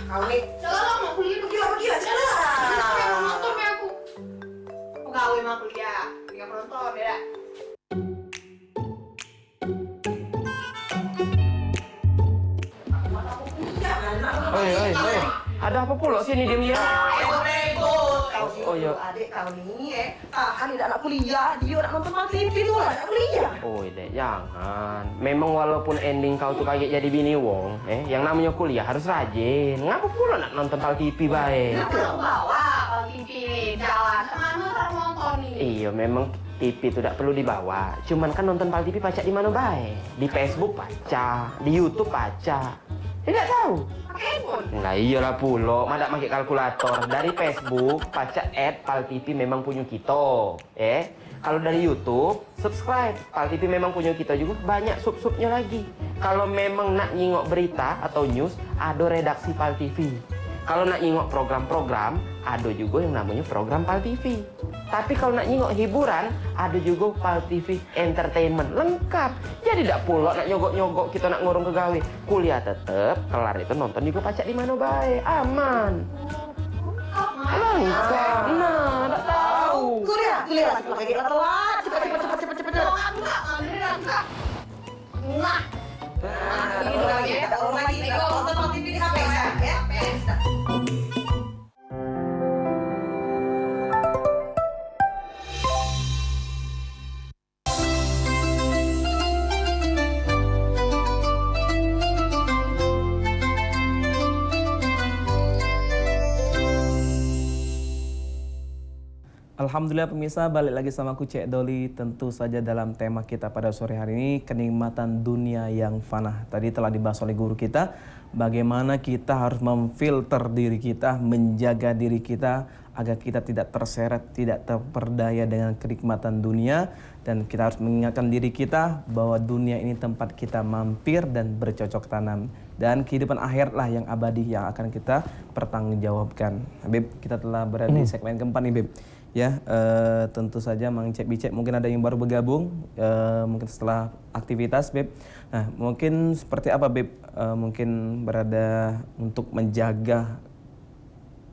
Kau ni, Jangan lama kuliah pergi lah, jalan. Tapi aku nonton be aku. Aku gawe mah kuliah, aku nonton ya. Oi. Ada apa pula sini diam-diam? Oh iya. Adik kau ni tahan dia nak kuliah, dia nak nonton TV tu lah, nak kuliah. Oh, Dek, jangan. Memang walaupun ending kau tuh kaget jadi bini wong, yang namanya kuliah harus rajin. Ngapa pula nak nonton Pal TV bae? Aku bawa Pal TV jalan kemana orang nonton nih? Iya, memang TV itu tidak perlu dibawa. Cuman kan nonton Pal TV pacak di mana bae? Di Facebook pacak, di YouTube pacak. Tidak tahu. Pakai handphone. Nah iyalah pulo, madak pakai kalkulator. Dari Facebook, pacak add Pal TV memang punya kita. Kalau dari YouTube, subscribe. Pal TV memang punya kita juga, banyak sub-subnya lagi. Kalau memang nak nyingok berita atau news, ada redaksi Pal TV. Kalau nak nyingok program-program, ada juga yang namanya program Pal TV. Tapi kalau nak nyingok hiburan, ada juga Pal TV Entertainment. Lengkap. Jadi tidak pula nak nyogok-nyogok kita nak ngurung kegawe. Kuliah tetep, kelar itu nonton juga pacak di mana bae. Aman. Lengkap. Nah, tak tahu. Kuliah lagi telat. Cepet. Enggak. Ini lagi ya. Orang lagi nonton TV di HP ya. Alhamdulillah pemirsa, balik lagi sama aku Cek Doli. Tentu saja dalam tema kita pada sore hari ini, kenikmatan dunia yang fana. Tadi telah dibahas oleh guru kita, bagaimana kita harus memfilter diri kita, menjaga diri kita agar kita tidak terseret, tidak terperdaya dengan kenikmatan dunia. Dan kita harus mengingatkan diri kita bahwa dunia ini tempat kita mampir dan bercocok tanam. Dan kehidupan akhirat lah yang abadi yang akan kita pertanggungjawabkan. Habib, kita telah berada di segmen keempat nih Bib. Ya, tentu saja Mang Cek Bicek mungkin ada yang baru bergabung, mungkin setelah aktivitas Beb. Nah, mungkin seperti apa Beb, mungkin berada untuk menjaga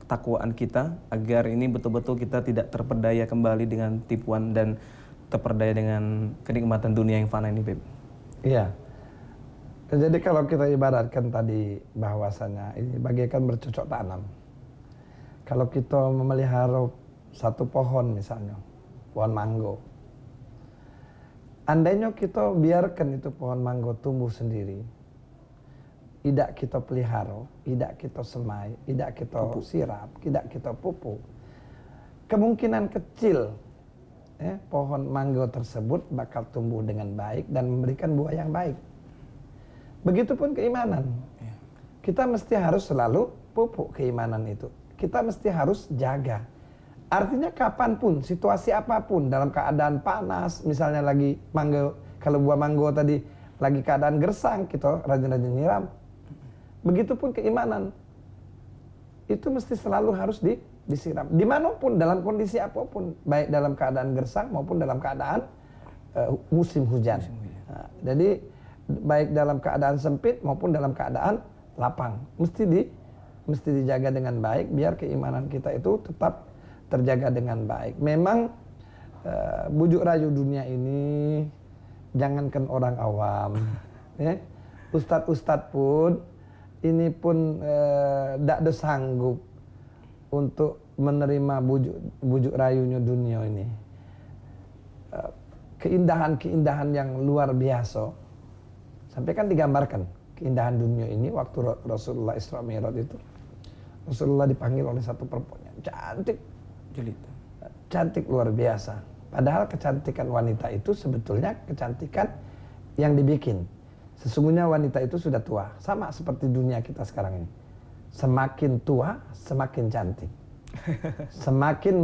ketakwaan kita agar ini betul-betul kita tidak terperdaya kembali dengan tipuan dan terperdaya dengan kenikmatan dunia yang fana ini Beb. Iya. Jadi kalau kita ibaratkan tadi bahwasanya ini bagaikan bercocok tanam. Kalau kita memelihara satu pohon misalnya, pohon manggo. Andainya kita biarkan itu pohon manggo tumbuh sendiri, tidak kita pelihara, tidak kita semai, tidak kita sirap, tidak kita pupuk, kemungkinan kecil pohon manggo tersebut bakal tumbuh dengan baik dan memberikan buah yang baik. Begitupun keimanan. Kita mesti harus selalu pupuk keimanan itu. Kita mesti harus jaga. Artinya kapanpun, situasi apapun, dalam keadaan panas, misalnya lagi mangga, kalau buah mangga tadi lagi keadaan gersang, kita rajin-rajin nyiram. Begitupun keimanan, itu mesti selalu harus disiram. Dimanapun, dalam kondisi apapun, baik dalam keadaan gersang maupun dalam keadaan musim hujan. Nah, jadi baik dalam keadaan sempit maupun dalam keadaan lapang, mesti dijaga dengan baik biar keimanan kita itu tetap terjaga dengan baik. Memang bujuk rayu dunia ini jangankan orang awam, ustadz-ustadz pun ini pun tidak ada sanggup untuk menerima bujuk rayunya dunia ini. Keindahan-keindahan yang luar biasa. Sampai kan digambarkan keindahan dunia ini waktu Rasulullah Isra Mi'raj itu. Rasulullah dipanggil oleh satu perempuan yang cantik. Jelita. cantik luar biasa. Padahal kecantikan wanita itu sebetulnya kecantikan yang dibikin. Sesungguhnya wanita itu sudah tua, sama seperti dunia kita sekarang ini. Semakin tua, semakin cantik. Semakin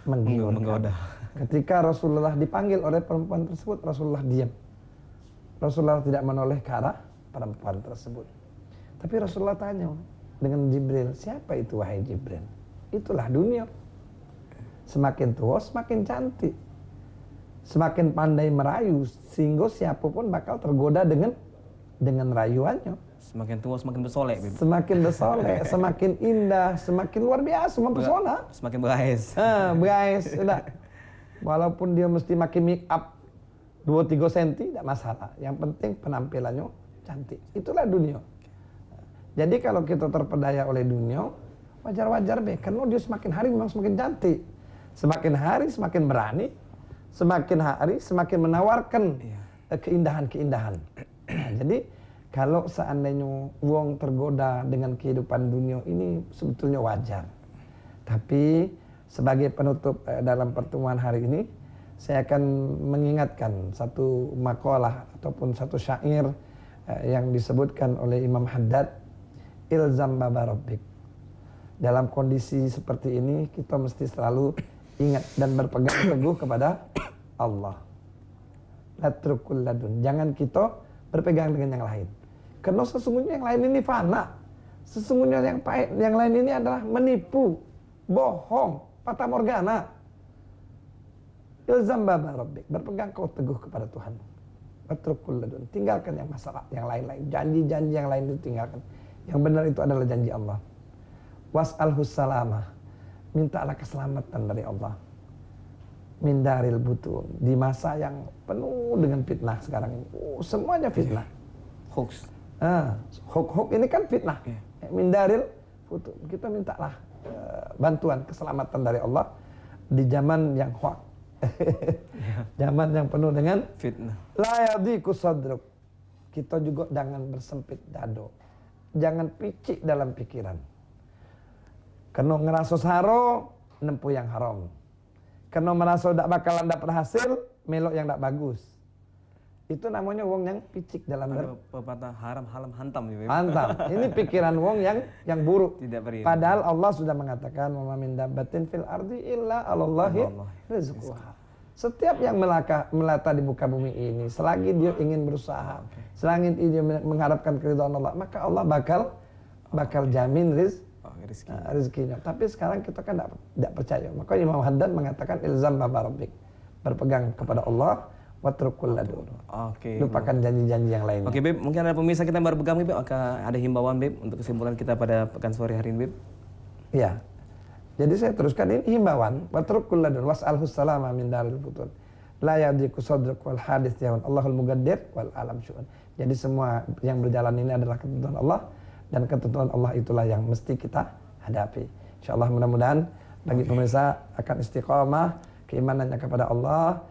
menggoda. Ketika Rasulullah dipanggil oleh perempuan tersebut, Rasulullah diam. Rasulullah tidak menoleh ke arah perempuan tersebut. Tapi Rasulullah tanya dengan Jibril, siapa itu wahai Jibril? Itulah dunia. Semakin tua, semakin cantik. Semakin pandai merayu, sehingga siapapun bakal tergoda dengan rayuannya. Semakin tua semakin bersolek, Bib. Semakin bersolek, semakin indah, semakin luar biasa, mempesona. Semakin berais. Berais, sudah. Walaupun dia mesti makin make up 2-3 cm, tidak masalah. Yang penting penampilannya cantik. Itulah dunia. Jadi kalau kita terpedaya oleh dunia, wajar-wajar be, karena dia semakin hari memang semakin cantik. Semakin hari semakin berani, semakin hari semakin menawarkan keindahan-keindahan. Nah, jadi kalau seandainya wong tergoda dengan kehidupan dunia ini sebetulnya wajar. Tapi sebagai penutup dalam pertemuan hari ini, saya akan mengingatkan satu makalah ataupun satu syair yang disebutkan oleh Imam Haddad, ilzam baba rabbik. Dalam kondisi seperti ini kita mesti selalu ingat dan berpegang teguh kepada Allah. Latrukul ladun. Jangan kita berpegang dengan yang lain. Karena sesungguhnya yang lain ini fana. Sesungguhnya yang lain ini adalah menipu, bohong, fata morgana. Ilzam baba rabbik. Berpegang kau teguh kepada Tuhan. Latrukul ladun. Tinggalkan yang masalah, yang lain-lain. Janji-janji yang lain itu tinggalkan. Yang benar itu adalah janji Allah. Was'alhus salamah. Mintalah keselamatan dari Allah. Min daril butun. Di masa yang penuh dengan fitnah sekarang ini. Semuanya fitnah. Hoax. Hoax ini kan fitnah. Min daril butun. Kita mintalah bantuan keselamatan dari Allah di zaman yang hoax. Zaman yang penuh dengan fitnah. La yadhiku sadruk. Kita juga jangan bersempit dado. Jangan picik dalam pikiran. Karena ngerasa saro, nempuh yang haram. Karena merasa tidak bakalan dapat hasil, melok yang tidak bagus. Itu namanya wong yang picik dalam pepatah haram halam hantam. Hantam. Ini pikiran wong yang buruk. Tidak beriman. Padahal Allah sudah mengatakan wa min dabbatin fil ardi illa 'alallahi rizquha. Setiap yang melata di muka bumi ini, selagi dia ingin berusaha, selagi dia mengharapkan keridhaan Allah, maka Allah bakal jamin rezekinya. Tapi sekarang kita kan tidak percaya. Maka Imam Haddad mengatakan ilzam baba rabbik. Berpegang kepada Allah, watrukul ladun. Lupakan janji-janji yang lain. Oke, Beb, mungkin ada pemirsa kita yang baru bergabung, Beb. Ada himbauan, Beb, untuk kesimpulan kita pada pekan sore hari ini, Beb? Iya. Jadi saya teruskan ini himbauan, watrukul ladun was'alhus salama min daril butun. La yadhiku sadruk wal hadits yawan Allahul mugaddir wal alam syu'un. Jadi semua yang berjalan ini adalah ketentuan Allah, dan ketentuan Allah itulah yang mesti kita hadapi. Insyaallah mudah-mudahan bagi pemirsa akan istiqamah keimanannya kepada Allah.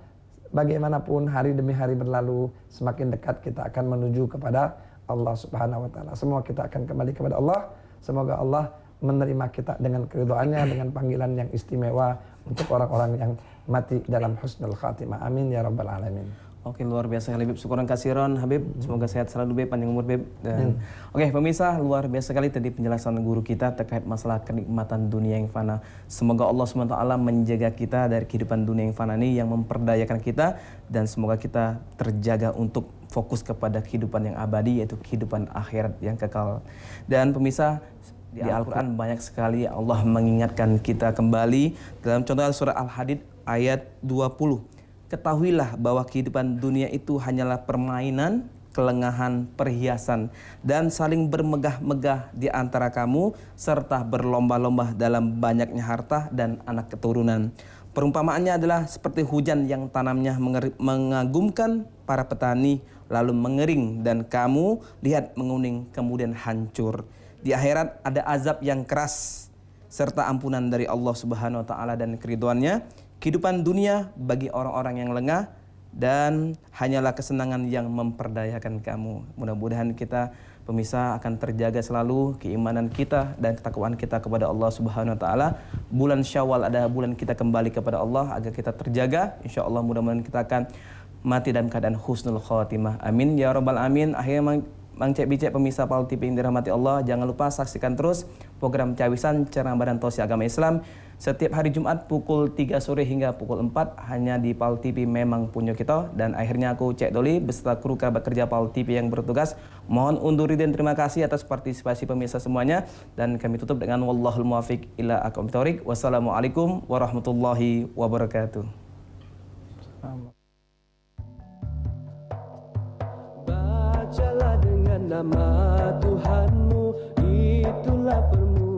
Bagaimanapun hari demi hari berlalu, semakin dekat kita akan menuju kepada Allah Subhanahu wa taala. Semua kita akan kembali kepada Allah. Semoga Allah menerima kita dengan keridhaannya, dengan panggilan yang istimewa untuk orang-orang yang mati dalam husnul khatimah. Amin ya rabbal alamin. Oke, luar biasa Habib. Syukuran kasiron Habib. Semoga sehat selalu, Beb, panjang umur, Beb. Dan oke, pemirsa, luar biasa sekali tadi penjelasan guru kita terkait masalah kenikmatan dunia yang fana. Semoga Allah SWT menjaga kita dari kehidupan dunia yang fana ini, yang memperdayakan kita, dan semoga kita terjaga untuk fokus kepada kehidupan yang abadi, yaitu kehidupan akhirat yang kekal. Dan pemirsa, di Al-Quran banyak sekali Allah mengingatkan kita kembali dalam contoh surah Al-Hadid ayat 20. Ketahuilah bahwa kehidupan dunia itu hanyalah permainan, kelengahan, perhiasan, dan saling bermegah-megah di antara kamu, serta berlomba-lomba dalam banyaknya harta dan anak keturunan. Perumpamaannya adalah seperti hujan yang tanamnya mengagumkan para petani, lalu mengering, dan kamu lihat menguning kemudian hancur. Di akhirat ada azab yang keras serta ampunan dari Allah Subhanahu wa taala dan keridhaannya. Kehidupan dunia bagi orang-orang yang lengah dan hanyalah kesenangan yang memperdayakan kamu. Mudah-mudahan kita pemirsa akan terjaga selalu keimanan kita dan ketakwaan kita kepada Allah Subhanahu wa taala. Bulan Syawal adalah bulan kita kembali kepada Allah agar kita terjaga. Insyaallah mudah-mudahan kita akan mati dalam keadaan husnul khatimah. Amin ya rabbal alamin. Akhirnya Mang Cek Bicek pemirsa PAL TV yang dirahmati Allah, jangan lupa saksikan terus program Cawisan Ceramah Badan Tausiah Agama Islam setiap hari Jumat pukul 3 sore hingga pukul 4 hanya di PAL TV Memang Punya Kita. Dan akhirnya aku Cek Doli beserta kru kerabat kerja PAL TV yang bertugas mohon undur diri dan terima kasih atas partisipasi pemirsa semuanya, dan kami tutup dengan wallahul muwaffiq ila aqwamit thoriq. Wassalamualaikum warahmatullahi wabarakatuh. Bacalah dengan nama Tuhanmu, itulah permulaan.